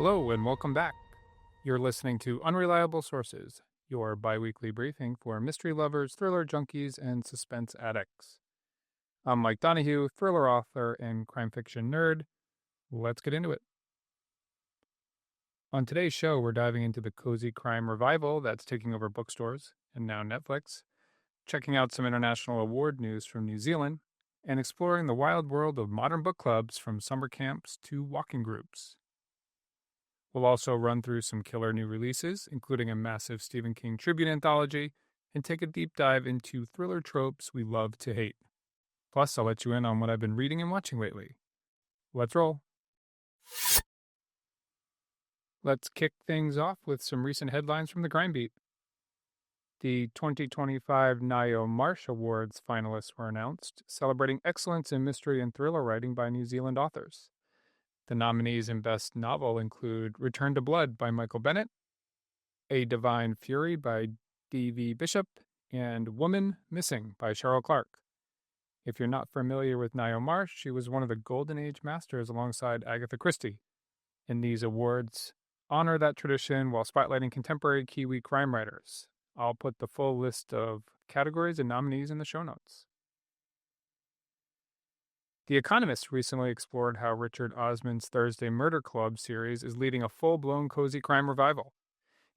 Hello and welcome back. You're listening to Unreliable Sources, your biweekly briefing for mystery lovers, thriller junkies, and suspense addicts. I'm Mike Donohue, thriller author and crime fiction nerd. Let's get into it. On today's show, we're diving into the cozy crime revival that's taking over bookstores and now Netflix, checking out some international award news from New Zealand, and exploring the wild world of modern book clubs from summer camps to walking groups. We'll also run through some killer new releases, including a massive Stephen King tribute anthology, and take a deep dive into thriller tropes we love to hate. Plus, I'll let you in on what I've been reading and watching lately. Let's roll. Let's kick things off with some recent headlines from the Crime Beat. The 2025 Ngaio Marsh Awards finalists were announced, celebrating excellence in mystery and thriller writing by New Zealand authors. The nominees in Best Novel include Return to Blood by Michael Bennett, A Divine Fury by D.V. Bishop, and Woman Missing by Cheryl Clark. If you're not familiar with Ngaio Marsh, she was one of the Golden Age masters alongside Agatha Christie. And these awards honor that tradition while spotlighting contemporary Kiwi crime writers. I'll put the full list of categories and nominees in the show notes. The Economist recently explored how Richard Osman's Thursday Murder Club series is leading a full-blown cozy crime revival.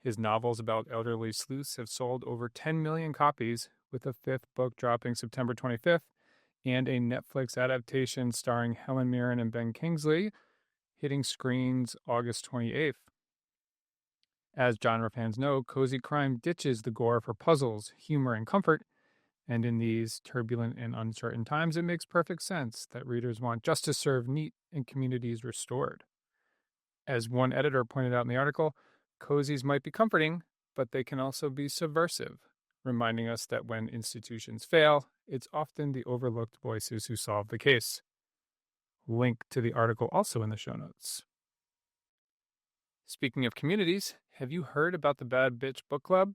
His novels about elderly sleuths have sold over 10 million copies, with a fifth book dropping September 25th, and a Netflix adaptation starring Helen Mirren and Ben Kingsley hitting screens August 28th. As genre fans know, cozy crime ditches the gore for puzzles, humor, and comfort, and in these turbulent and uncertain times, it makes perfect sense that readers want justice served neat and communities restored. As one editor pointed out in the article, cozies might be comforting, but they can also be subversive, reminding us that when institutions fail, it's often the overlooked voices who solve the case. Link to the article also in the show notes. Speaking of communities, have you heard about the Bad Bitch Book Club?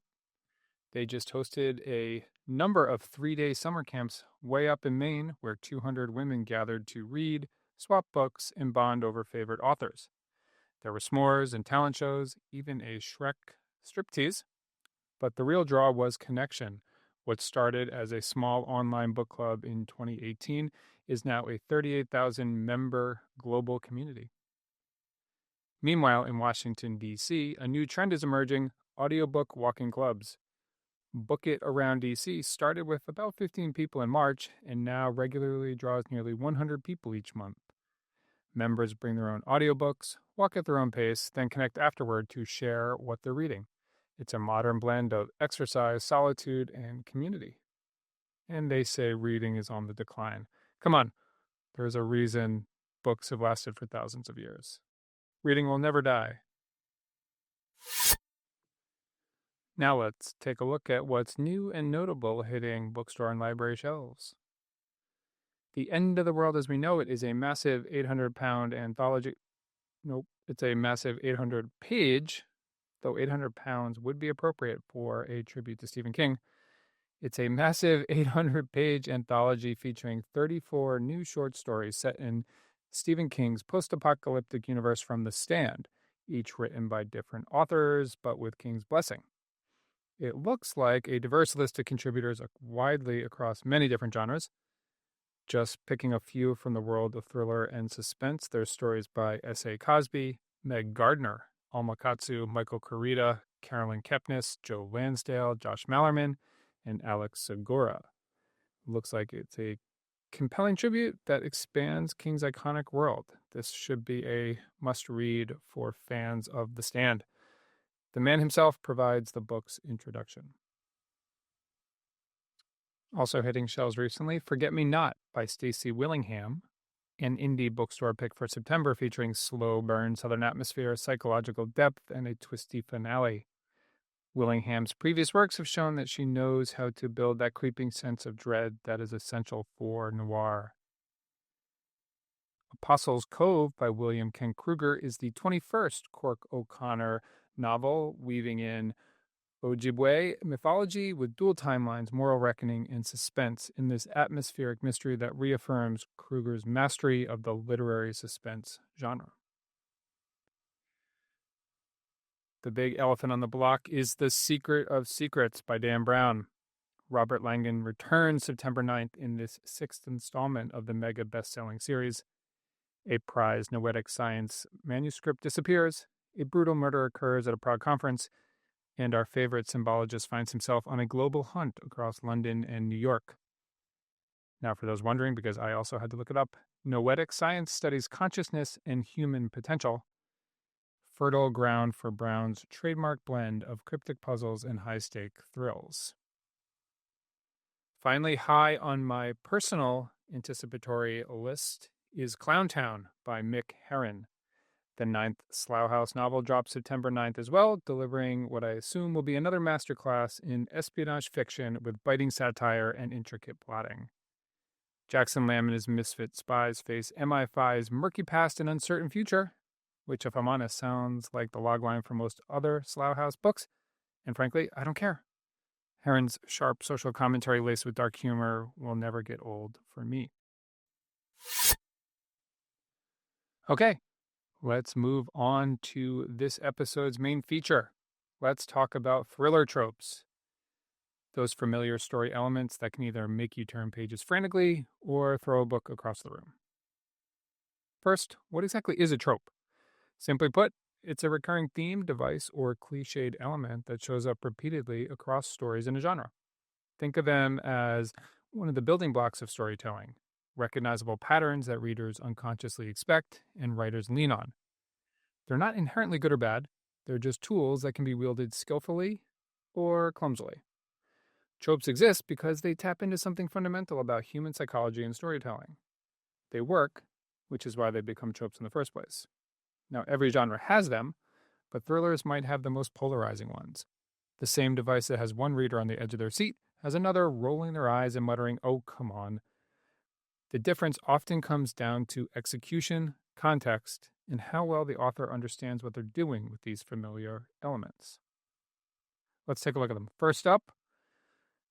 They just hosted a number of 3-day summer camps way up in Maine where 200 women gathered to read, swap books, and bond over favorite authors. There were s'mores and talent shows, even a Shrek striptease. But the real draw was connection. What started as a small online book club in 2018 is now a 38,000-member global community. Meanwhile, in Washington, D.C., a new trend is emerging: audiobook walking clubs. Book It Around D.C. started with about 15 people in March and now regularly draws nearly 100 people each month. Members bring their own audiobooks, walk at their own pace, then connect afterward to share what they're reading. It's a modern blend of exercise, solitude, and community. And they say reading is on the decline. Come on, there's a reason books have lasted for thousands of years. Reading will never die. Now let's take a look at what's new and notable hitting bookstore and library shelves. The End of the World as We Know It is a massive 800-pound anthology. Nope, it's a massive 800-page, though 800 pounds would be appropriate for a tribute to Stephen King. It's a massive 800-page anthology featuring 34 new short stories set in Stephen King's post-apocalyptic universe from The Stand, each written by different authors, but with King's blessing. It looks like a diverse list of contributors widely across many different genres. Just picking a few from the world of thriller and suspense, there's stories by S.A. Cosby, Meg Gardner, Alma Katsu, Michael Kurita, Carolyn Kepnes, Joe Lansdale, Josh Mallerman, and Alex Segura. Looks like it's a compelling tribute that expands King's iconic world. This should be a must-read for fans of The Stand. The man himself provides the book's introduction. Also hitting shelves recently, Forget Me Not by Stacey Willingham, an indie bookstore pick for September featuring slow burn southern atmosphere, psychological depth, and a twisty finale. Willingham's previous works have shown that she knows how to build that creeping sense of dread that is essential for noir. Apostles' Cove by William Kent Kruger is the 21st Cork O'Connor novel, weaving in Ojibwe mythology with dual timelines, moral reckoning, and suspense in this atmospheric mystery that reaffirms Kruger's mastery of the literary suspense genre. The big elephant on the block is The Secret of Secrets by Dan Brown. Robert Langdon returns September 9th in this 6th installment of the mega best-selling series. A prized noetic science manuscript disappears, a brutal murder occurs at a Prague conference, and our favorite symbologist finds himself on a global hunt across London and New York. Now, for those wondering, because I also had to look it up, noetic science studies consciousness and human potential. Fertile ground for Brown's trademark blend of cryptic puzzles and high-stake thrills. Finally, high on my personal anticipatory list is Clowntown by Mick Herron. The 9th Slough House novel drops September 9th as well, delivering what I assume will be another masterclass in espionage fiction with biting satire and intricate plotting. Jackson Lamb and his misfit spies face MI5's murky past and uncertain future, which, if I'm honest, sounds like the logline for most other Slough House books, and frankly, I don't care. Herron's sharp social commentary laced with dark humor will never get old for me. Okay, let's move on to this episode's main feature. Let's talk about thriller tropes. Those familiar story elements that can either make you turn pages frantically or throw a book across the room. First, what exactly is a trope? Simply put, it's a recurring theme, device, or cliched element that shows up repeatedly across stories in a genre. Think of them as one of the building blocks of storytelling, recognizable patterns that readers unconsciously expect and writers lean on. They're not inherently good or bad, they're just tools that can be wielded skillfully or clumsily. Tropes exist because they tap into something fundamental about human psychology and storytelling. They work, which is why they become tropes in the first place. Now, every genre has them, but thrillers might have the most polarizing ones. The same device that has one reader on the edge of their seat has another rolling their eyes and muttering, "Oh, come on." The difference often comes down to execution, context, and how well the author understands what they're doing with these familiar elements. Let's take a look at them. First up,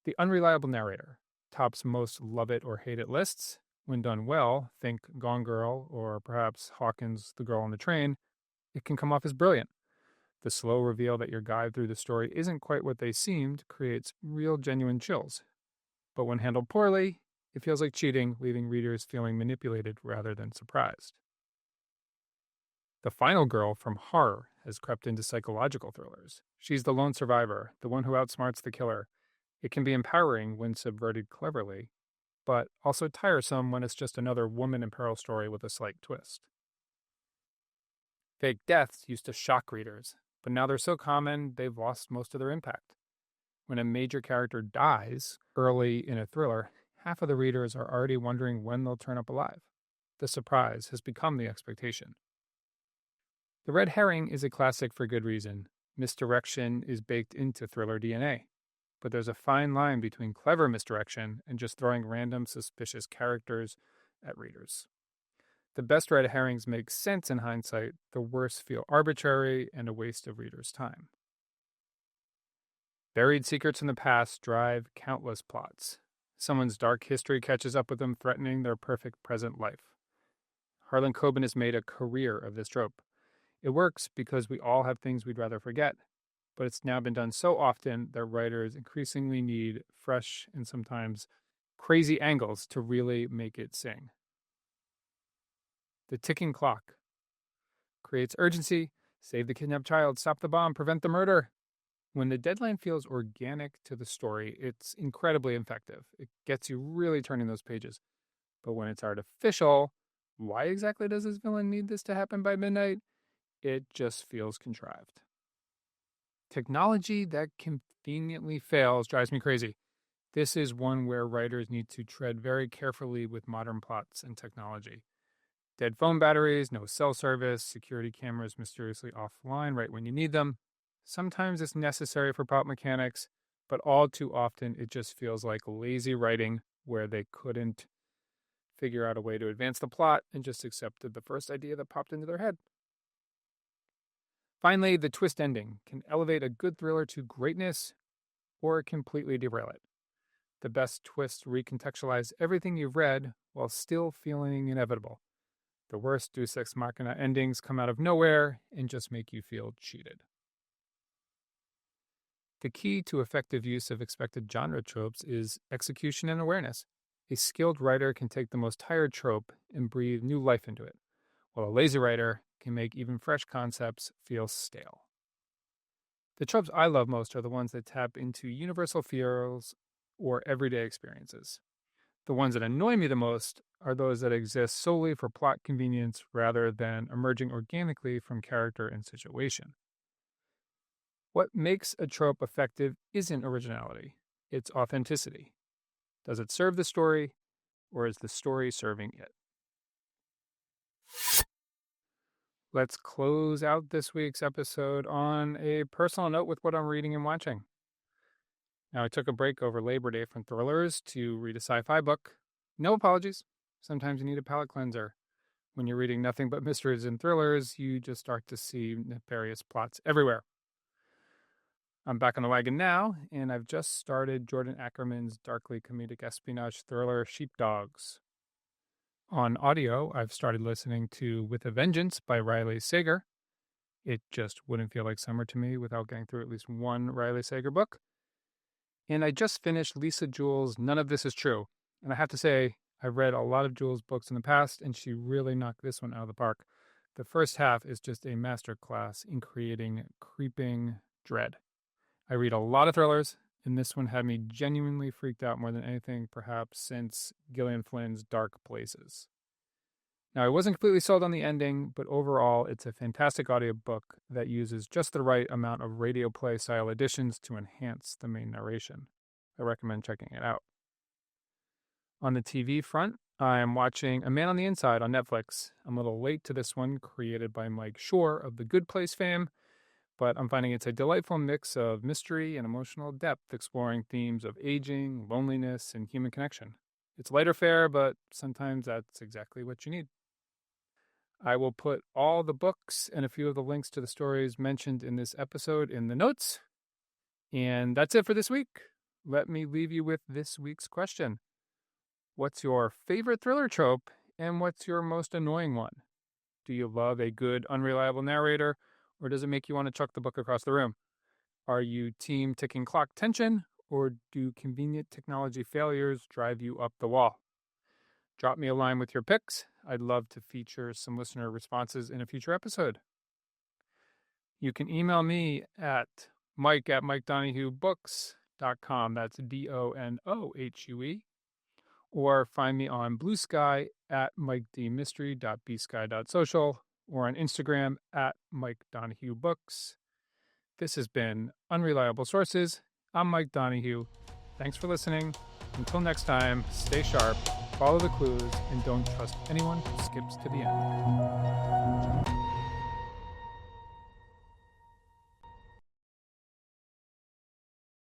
the unreliable narrator tops most love it or hate it lists. When done well, think Gone Girl or perhaps Hawkins' The Girl on the Train, it can come off as brilliant. The slow reveal that your guide through the story isn't quite what they seemed creates real genuine chills. But when handled poorly, it feels like cheating, leaving readers feeling manipulated rather than surprised. The final girl from horror has crept into psychological thrillers. She's the lone survivor, the one who outsmarts the killer. It can be empowering when subverted cleverly, but also tiresome when it's just another woman in peril story with a slight twist. Fake deaths used to shock readers, but now they're so common they've lost most of their impact. When a major character dies early in a thriller, half of the readers are already wondering when they'll turn up alive. The surprise has become the expectation. The red herring is a classic for good reason. Misdirection is baked into thriller DNA. But there's a fine line between clever misdirection and just throwing random suspicious characters at readers. The best red herrings make sense in hindsight, the worst feel arbitrary and a waste of readers' time. Buried secrets in the past drive countless plots. Someone's dark history catches up with them, threatening their perfect present life. Harlan Coben has made a career of this trope. It works because we all have things we'd rather forget, but it's now been done so often that writers increasingly need fresh and sometimes crazy angles to really make it sing. The ticking clock creates urgency, save the kidnapped child, stop the bomb, prevent the murder. When the deadline feels organic to the story, it's incredibly effective. It gets you really turning those pages. But when it's artificial, why exactly does this villain need this to happen by midnight? It just feels contrived. Technology that conveniently fails drives me crazy. This is one where writers need to tread very carefully with modern plots and technology. Dead phone batteries, no cell service, security cameras mysteriously offline right when you need them. Sometimes it's necessary for plot mechanics, but all too often it just feels like lazy writing where they couldn't figure out a way to advance the plot and just accepted the first idea that popped into their head. Finally, the twist ending can elevate a good thriller to greatness or completely derail it. The best twists recontextualize everything you've read while still feeling inevitable. The worst Deus Ex Machina endings come out of nowhere and just make you feel cheated. The key to effective use of expected genre tropes is execution and awareness. A skilled writer can take the most tired trope and breathe new life into it, while a lazy writer can make even fresh concepts feel stale. The tropes I love most are the ones that tap into universal feels or everyday experiences. The ones that annoy me the most are those that exist solely for plot convenience rather than emerging organically from character and situation. What makes a trope effective isn't originality, it's authenticity. Does it serve the story, or is the story serving it? Let's close out this week's episode on a personal note with what I'm reading and watching. Now, I took a break over Labor Day from thrillers to read a sci-fi book. No apologies. Sometimes you need a palate cleanser. When you're reading nothing but mysteries and thrillers, you just start to see nefarious plots everywhere. I'm back on the wagon now, and I've just started Jordan Ackerman's darkly comedic espionage thriller Sheepdogs. On audio, I've started listening to With a Vengeance by Riley Sager. It just wouldn't feel like summer to me without getting through at least one Riley Sager book. And I just finished Lisa Jewell's None of This Is True. And I have to say, I've read a lot of Jewell's books in the past, and she really knocked this one out of the park. The first half is just a masterclass in creating creeping dread. I read a lot of thrillers, and this one had me genuinely freaked out more than anything, perhaps since Gillian Flynn's Dark Places. Now, I wasn't completely sold on the ending, but overall, it's a fantastic audiobook that uses just the right amount of radio play style additions to enhance the main narration. I recommend checking it out. On the TV front, I'm watching A Man on the Inside on Netflix. I'm a little late to this one, created by Mike Shore of The Good Place fame, but I'm finding it's a delightful mix of mystery and emotional depth, exploring themes of aging, loneliness, and human connection. It's lighter fare, but sometimes that's exactly what you need. I will put all the books and a few of the links to the stories mentioned in this episode in the notes. And that's it for this week. Let me leave you with this week's question. What's your favorite thriller trope, and what's your most annoying one? Do you love a good, unreliable narrator, or does it make you want to chuck the book across the room? Are you team ticking clock tension, or do convenient technology failures drive you up the wall? Drop me a line with your picks. I'd love to feature some listener responses in a future episode. You can email me at mike@mikedonohuebooks.com. That's DONOHUE. Or find me on Blue Sky at mikedmystery.bsky.social or on Instagram at Mike Donohue Books. This has been Unreliable Sources. I'm Mike Donohue. Thanks for listening. Until next time, stay sharp, follow the clues, and don't trust anyone who skips to the end.